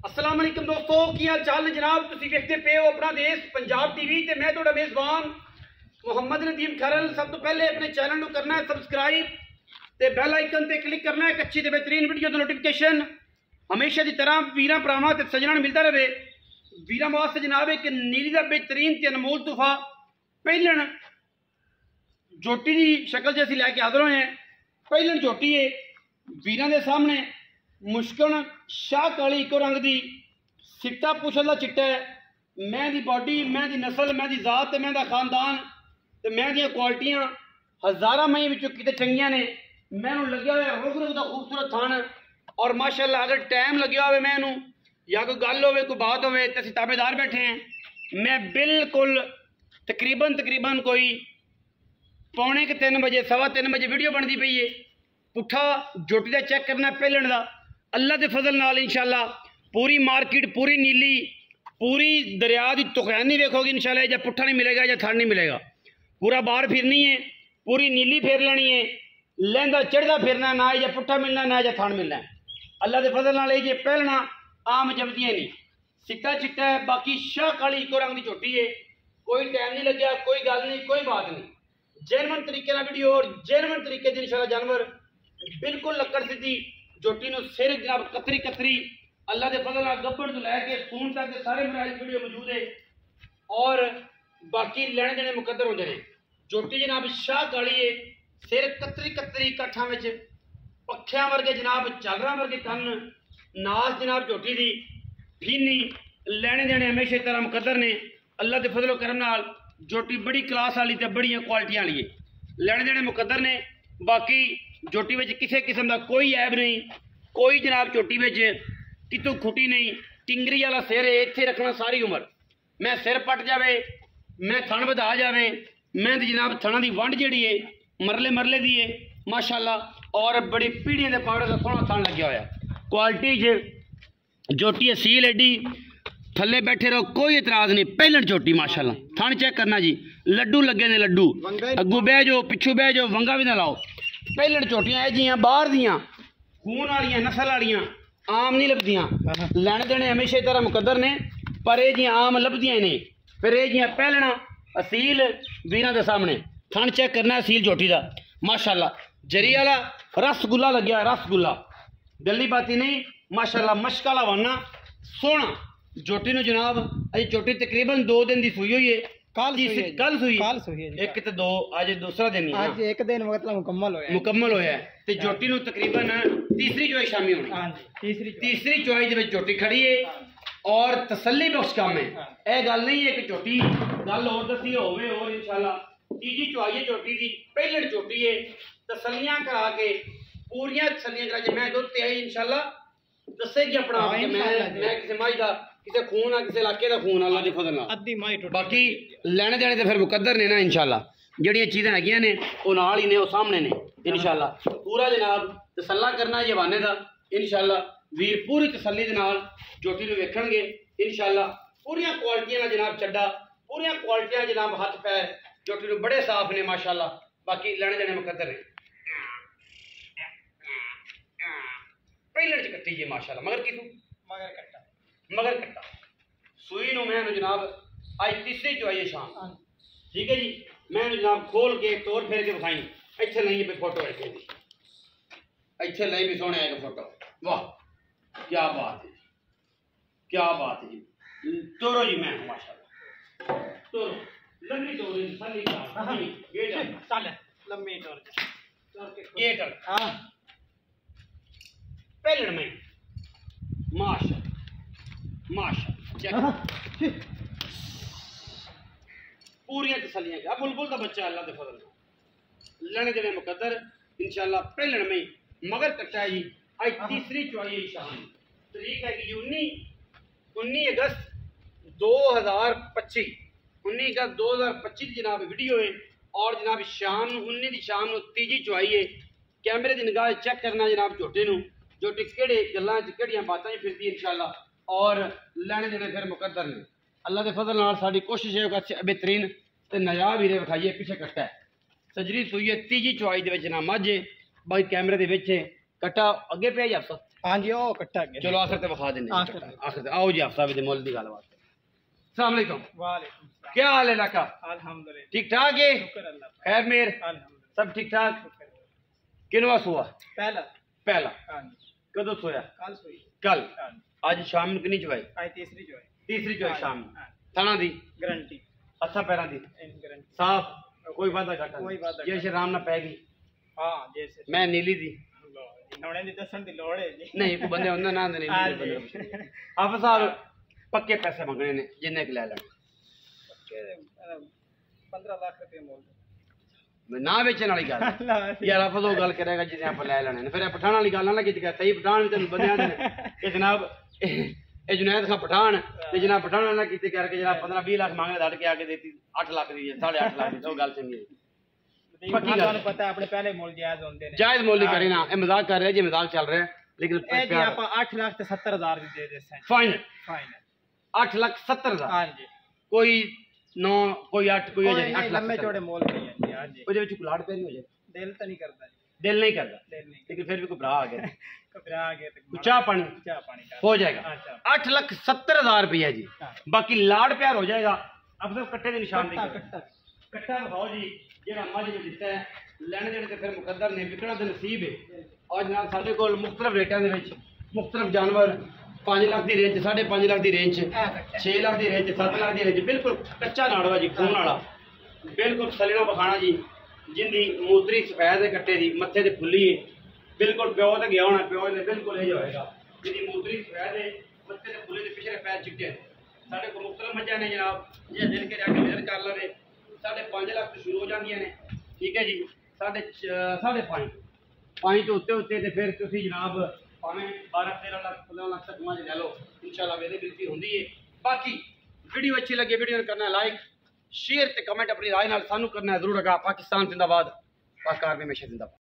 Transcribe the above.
अस्सलाम वालेकुम दोस्तों, की हाल चाल ने जनाब। तुसीं देखते पे हो अपना देश पंजाब टीवी ते मैं तुहाडा मेज़बान मुहम्मद नदीम खरल। सब तो पहले अपने चैनल को करना है सबसक्राइब ते बैल आइकन ते क्लिक करना है एक अच्छी ते बेहतरीन वीडियो दी नोटिफिकेशन हमेशा की तरह वीरां भरावां ते सज्जणां मिलता रहे। वीरां वास्ते जनाब एक नीली का बेहतरीन ते अनमोल तोहफा पहलन जोटी की शक्ल च असीं लैके हाज़र होए हैं। पहलन जोटी है वीरां दे सामने मुश्किल शाह काली इको रंग की सिट्टा पुछल का चिट्टा है। मैं दी बॉडी, मैं दी नस्ल, मैं दी जात, मैं दा खानदान ते मैं दियां क्वालिटियां हज़ारां मई विचों किते चंगियां ने। मैनू लग्या होया रुग रुग दा खूबसूरत थान और माशाअल्लाह अगर टाइम लग्या होवे मैनू या कोई गल होवे कोई बात होवे ते असीं ताबेदार बैठे हैं। मैं बिल्कुल तकरीबन कोई पौने के 3 बजे 3:15 बजे वीडियो बनती पई है। पुट्ठा जोटी का चेक करना पहलन का अल्लाह के फजल नाल इंशाअल्लाह पूरी मार्केट पूरी नीली पूरी दरिया की तुकैनी वेखोगी इंशाअल्लाह। या पुट्ठा नहीं मिलेगा या थड़ नहीं मिलेगा, पूरा बाहर फिरनी है, पूरी नीली फेर लेनी है, लहंदा चढ़दा फिरना ना या पुट्ठा मिलना ना या थड़ मिलना है। अल्लाह के फजल नाल ये पहलना आम जमदियाँ नहीं, सिट्टा चिट्टा है। बाकी शाह काली इको रंग की झोटी है, कोई टाइम नहीं लग्या, कोई गल नहीं, कोई बात नहीं। जेनवन तरीके ना वीडियो और जेनवन तरीके से इंशाअल्लाह जानवर बिल्कुल लक्कड़ सीधी जोटी नु सिर जनाब कतरी कतरी अल्लाह के फजल नाल गब्बड़ तो लैके सून तक के सारे मराइल वीडियो मौजूद है। और बाकी लेने देने मुकद्दर होंगे ने। जोटी जनाब शाह काली है, सिर कतरी कतरी कट्ठा में पक्षियां वर्गे जनाब चादर वर्गे कन नास जनाब जोटी दी फीनी लेने देने हमेशा तरह मुकद्दर ने। अल्लाह के फजलो करम नाल जोटी बड़ी क्लास वाली ते बड़ियां क्वालिटियां वाली है, लेने देने मुकद्दर ने। बाकी जोटी में किसी किस्म का कोई ऐब नहीं, कोई जनाब जोटी में कितों खुटी नहीं। टिंगरी वाला सिर है, इत्थे रखना सारी उम्र। मैं सिर पट जाए, मैं थन वधा जाए, मैं जनाब थना की वंड जी है मरले मरले दी है माशाअल्लाह। और बड़ी पीढ़ियों के पाउडर का सोहना थन लग्या होया। क्वालिटी जोटी है, सील एडी थले बैठे रहो, कोई इतराज नहीं। पहलन जोटी माशाअल्लाह, थन चेक करना जी, लड्डू लगे ने लड्डू, अगू बह जाओ पिछू बह जाओ, वंगा भी ना लाओ। पहलन झोटियां है जियां बाहर दियां खून वालियां नस्ल वालियां आम नहीं लभदियां। लैने देने हमेशा तरह मुकद्दर ने, पर ये जियां आम लभदियां नहीं। फिर ये जियां पहलना असील वीरां दे सामने थन चेक करना असील झोटी का माशाअल्लाह। जरी वाला रसगुल्ला लग्या, रसगुल्ला गली बाती नहीं माशाअल्लाह। मशक वाला वना सोहना जोटी नु जनाब अजी जोटी तकरीबन 2 दिन की सूई हुई है। कल सूई एक ते 2 आज दूसरा दिन है, आज एक दिन मतलब मुकम्मल होया ते जोटी नु तकरीबन तीसरी चोई शामी होनी। हां जी, तीसरी चोई दे विच जोटी खड़ी है और तसल्ली बख्श काम है। ए गल नहीं है कि जोटी गल और दसी होवे और इंशाअल्लाह तीजी चोई है जोटी दी। पहले जोटी है तसल्लियां करा के पूरियां तसल्लियां करा के मैं दुध ते आई इंशाअल्लाह दसेगी अपना आप कि मैं किसी माई दा किसी खून आ किसी इलाके का खून अल्लाह के फजल नाल अद्धी माई टुट। बाकी लेने देने तो फिर मुकद्दर ने ना इंशाअल्लाह। जड़ियां चीज़ां हैगियां ने वो नाल ही ने, वो सामने ने इंशाअल्लाह। पूरा जनाब तसल्ला करना जवाने का इंशाअल्लाह। वीर पूरी तसल्ली दे नाल जोटी नूं वेखणगे इंशाअल्लाह। पूरियां क्वालिटियां दा जनाब चड्डा, पूरियां क्वालिटियां जनाब हथ पैर जोटी नूं बड़े साफ ने माशाअल्लाह। बाकी लेने देने मुकद्दर ने। पहले च कट्टी जी माशाअल्लाह, मगर किसू मगर कट्टा सूई नु मैं जनाब आज तीसरी चुआई है शाम। ठीक है जी, मैं जनाब खोल के तोड़ फेर के दिखाई। इत्थे नहीं पे फोटो रखे जी, इत्थे नहीं भी सोने एक फोटो। वाह क्या बात है, क्या बात है जी। तोरो जी मैं माशाअल्लाह, तोरो लंबी तोरो साली का ये चल लंबी तोर ये चल। हां पहले में माशाअल्लाह माशाअल्लाह पूरियां तसलियां क्या बुलबुल का बच्चा अल्लाह के फजल लेने देने मुकद्दर इंशाअल्लाह। पहलन में मगर कट्टा है जी आज तीसरी चौई शाम तरीक है कि 19 अगस्त 2025 19 अगस्त 2025 जनाब वीडियो है। और जनाब शाम 19 की शाम तीजी चौई है। कैमरे की निगाह चेक करना जनाब झोटे नूं, झोटी केड़े गल्लां च केड़ियां बातां च फिरदी इंशाअल्लाह। और लेने देने फिर मुकद्दर ने अल्लाह के फजल नाल। साडी कोशिश है कि बेहतरीन ते नायाब हीरे विखाइए। पिछे कट्टा है सजरी सूई है, तीजी चौई दे विच ना मझ है, बाकी कैमरे दे विच है कट्टा अगे पे जा हाँ जी वो कट्टा गया। चलो आखिर ते विखा देने आखिर ते। आखिर ते आओ जी हफ्ता भी मुल दी गल बात। अस्सलाम वालेकुम। वालेकुम सलाम। क्या हाल है लाका? अल्हम्दुलिल्लाह। ठीक ठाक है? शुक्र अल्लाह का। खैर मेर अल्हम्दुलिल्लाह। सब ठीक ठाक? शुक्र। किनवा सुआ? पहला। पहला हाँ जी। कदों सोया? कल सोई। कल हाँ जी। आज शाम ਨੂੰ ਕਿੰਨੀ ਚਵਾਈ? आज तीसरी जो है। तीसरी चवाई हाँ जी, शाम ਨੂੰ। हाँ। ਥਣਾ ਦੀ गारंटी। ਅੱਛਾ ਪੈਰਾਂ ਦੀ गारंटी। ਸਾਫ ਕੋਈ ਵਾਦਾ ਘਾਟਾ ਕੋਈ ਵਾਧਾ ਜੇ ਸ਼ਰਾਮ ਨਾ ਪੈ ਗਈ हाँ जैसे। ਮੈਂ ਨੀਲੀ ਦੀ नौने दी दसन दी लोड़ है जी। ਨਹੀਂ ਕੋਈ ਬੰਦੇ ਹੁੰਦੇ ਨਾ ਨਹੀਂ हाँ ਨੀਲੀ जी। ਬੰਦੇ ਆਪ ਸਾਹਿਬ ਪੱਕੇ ਪੈਸੇ ਮੰਗਣੇ ਨੇ ਜਿੰਨੇ ਕਿ ਲੈ ਲੈਣ 15 लाख रुपए मोल। ਨਾ ਵੇਚਣ ਵਾਲੀ ਗੱਲ अल्लाह। ਯਾਰ ਆਪ ਉਹ ਗੱਲ ਕਰੇਗਾ ਜਿਹਨੇ ਆਪਾਂ ਲੈ ਲੈਣੇ ਨੇ ਫਿਰ ਇਹ ਪਠਾਣ ਵਾਲੀ ਗੱਲ ਨਾ ਕੀਤੀ ਸਹੀ ਪਠਾਣ ਵੀ ਤੈਨੂੰ ਬੰਦਿਆਂ ਦੇ ਨੇ ਕਿ ਜਨਾਬ ਇਹ ਜੁਨੈਦ ਖਾਂ ਪਠਾਣ ਤੇ ਜਨਾਬ ਪਠਾਣ ਵਾਲਾ ਨਾ ਕੀਤੀ ਕਰਕੇ ਜਨਾਬ 15-20 ਲੱਖ ਮੰਗਦੇ ਧੜ ਕੇ ਆ ਕੇ ਦੇਤੀ 8 ਲੱਖ ਦੀ 8.5 ਲੱਖ ਦੀ ਉਹ ਗੱਲ ਚੰਗੀ ਹੈ पक्की गल। ਤੁਹਾਨੂੰ ਪਤਾ ਆਪਣੇ ਪਹਿਲੇ ਮੁੱਲ ਜਾਇਜ਼ ਹੁੰਦੇ ਨੇ। जायज मोल नहीं करे ना ये मजाक कर रहे हैं जी मजाक चल रहा है लेकिन ਇਹ ਜੀ ਆਪਾਂ 8 ਲੱਖ ਤੇ 70,000 ਦੀ ਦੇ ਦੇ ਸਾਂ। Final final. 8,70,000 ਹਾਂ ਜੀ। कोई 9 कोई 8 कोई ਕੋਈ 8 ਨਹੀਂ, लाख ਲੰਮੇ 70,000 ਚੌੜੇ ਮੁੱਲ ਨਹੀਂ ਹੈ ਜੀ। ਹਾਂ ਜੀ। ਉਹਦੇ ਵਿੱਚ ਕੁਲਾੜ ਪੈਰੀ ਹੋ ਜਾਏ ਦਿਲ ਤਾਂ ਨਹੀਂ ਕਰਦਾ ਜੀ। दिल नहीं करता ਦਿਲ ਨਹੀਂ लेकिन फिर भी कोई भरा आ गया ਘਬਰਾ ਗਏ ਤੇ तो चाह पानी ਚਾਹ ਪਾਣੀ ਕਰ। हो जाएगा अच्छा। 8,70,000 रुपया जी हाँ। बाकी लाड़ प्यार हो जाएगा अब सिर्फ कट्टे के निशान ਕੱਟਾ नहीं ਕੱਟਾ। कट्टा दिखाओ जी जेड़ा मझ में दिता है ਲੈਣੇ ਦੇਣੇ ਤੇ ਫਿਰ ਮੁਕੱਦਰ ਨੇ ਵਿਕਣਾ ਤੇ ਨਸੀਬ ਹੈ ਅੱਜ ਨਾਲ ਸਾਡੇ ਕੋਲ ਮੁxtਲਫ ਰੇਟਾਂ ਦੇ ਵਿੱਚ ਮੁxtਲਫ ਜਾਨਵਰ 5 ਲੱਖ ਦੀ ਰੇਂਜ 5.5 ਲੱਖ ਦੀ ਰੇਂਜ 6 ਲੱਖ ਦੀ ਰੇਂਜ 7 ਲੱਖ ਦੀ ਰੇਂਜ ਬਿਲਕੁਲ ਕੱਚਾ ਨਾੜਵਾ ਜੀ ਖੂਨ ਵਾਲਾ ਬਿਲਕੁਲ ਸਲੇਣਾ ਬਖਾਣਾ ਜੀ ਜਿੰਦੀ ਮੂਤਰੀ ਸਫੈਦ ਹੈ ਕੱਟੇ ਦੀ ਮੱਥੇ ਤੇ ਫੁੱਲੀ ਹੈ ਬਿਲਕੁਲ ਪਿਓ ਤੇ ਗਿਆ ਹੋਣਾ ਪਿਓ ਦੇ ਬਿਲਕੁਲ ਇਹ ਹੋਏਗਾ ਜਿਹਦੀ ਮੂਤਰੀ ਸਫੈਦ ਹੈ ਮੱਥੇ ਤੇ ਫੁੱਲੇ ਦੇ ਪਿਛਲੇ ਪੈਰ ਚਿੱਟੇ ਨੇ ਸਾਡੇ ਕੋਲ ਮੁxtਲਫ ਮੱਝਾਂ ਨੇ ਜਨਾਬ ਜੇ ਦਿਲ ਕੇ ਜਾ ਕੇ ਵਿਜ਼ਿਟ ਕਰ ਲਵੇ 5.5 ਲੱਖ ਤੋਂ ਸ਼ੁਰੂ ਹੋ ਜਾਂਦੀਆਂ ਨੇ ਠੀਕ ਹੈ ਜੀ 5.5 ਤੋਂ ਉੱਤੇ ਤੇ ਫਿਰ ਤੁਸੀਂ ਜਨਾਬ ਭਾਵੇਂ 12-13 ਲੱਖ 15 ਲੱਖ ਤੱਕ ਮੱਝ ਲੈ ਲਓ ਇਨਸ਼ਾਅੱਲਾ ਅਵੇਲੇਬਿਲਟੀ ਹੁੰਦੀ ਹੈ ਬਾਕੀ ਵੀਡੀਓ ਅੱਛੀ ਲੱਗੇ ਵੀਡੀਓ ਨੂੰ ਕਰਨਾ ਲਾਈਕ शेयर ते कमेंट अपनी राय नाल सानू करना जरूर। पाकिस्तान जिंदाबाद, पाक आर्मी हमेशा जिंदाबाद।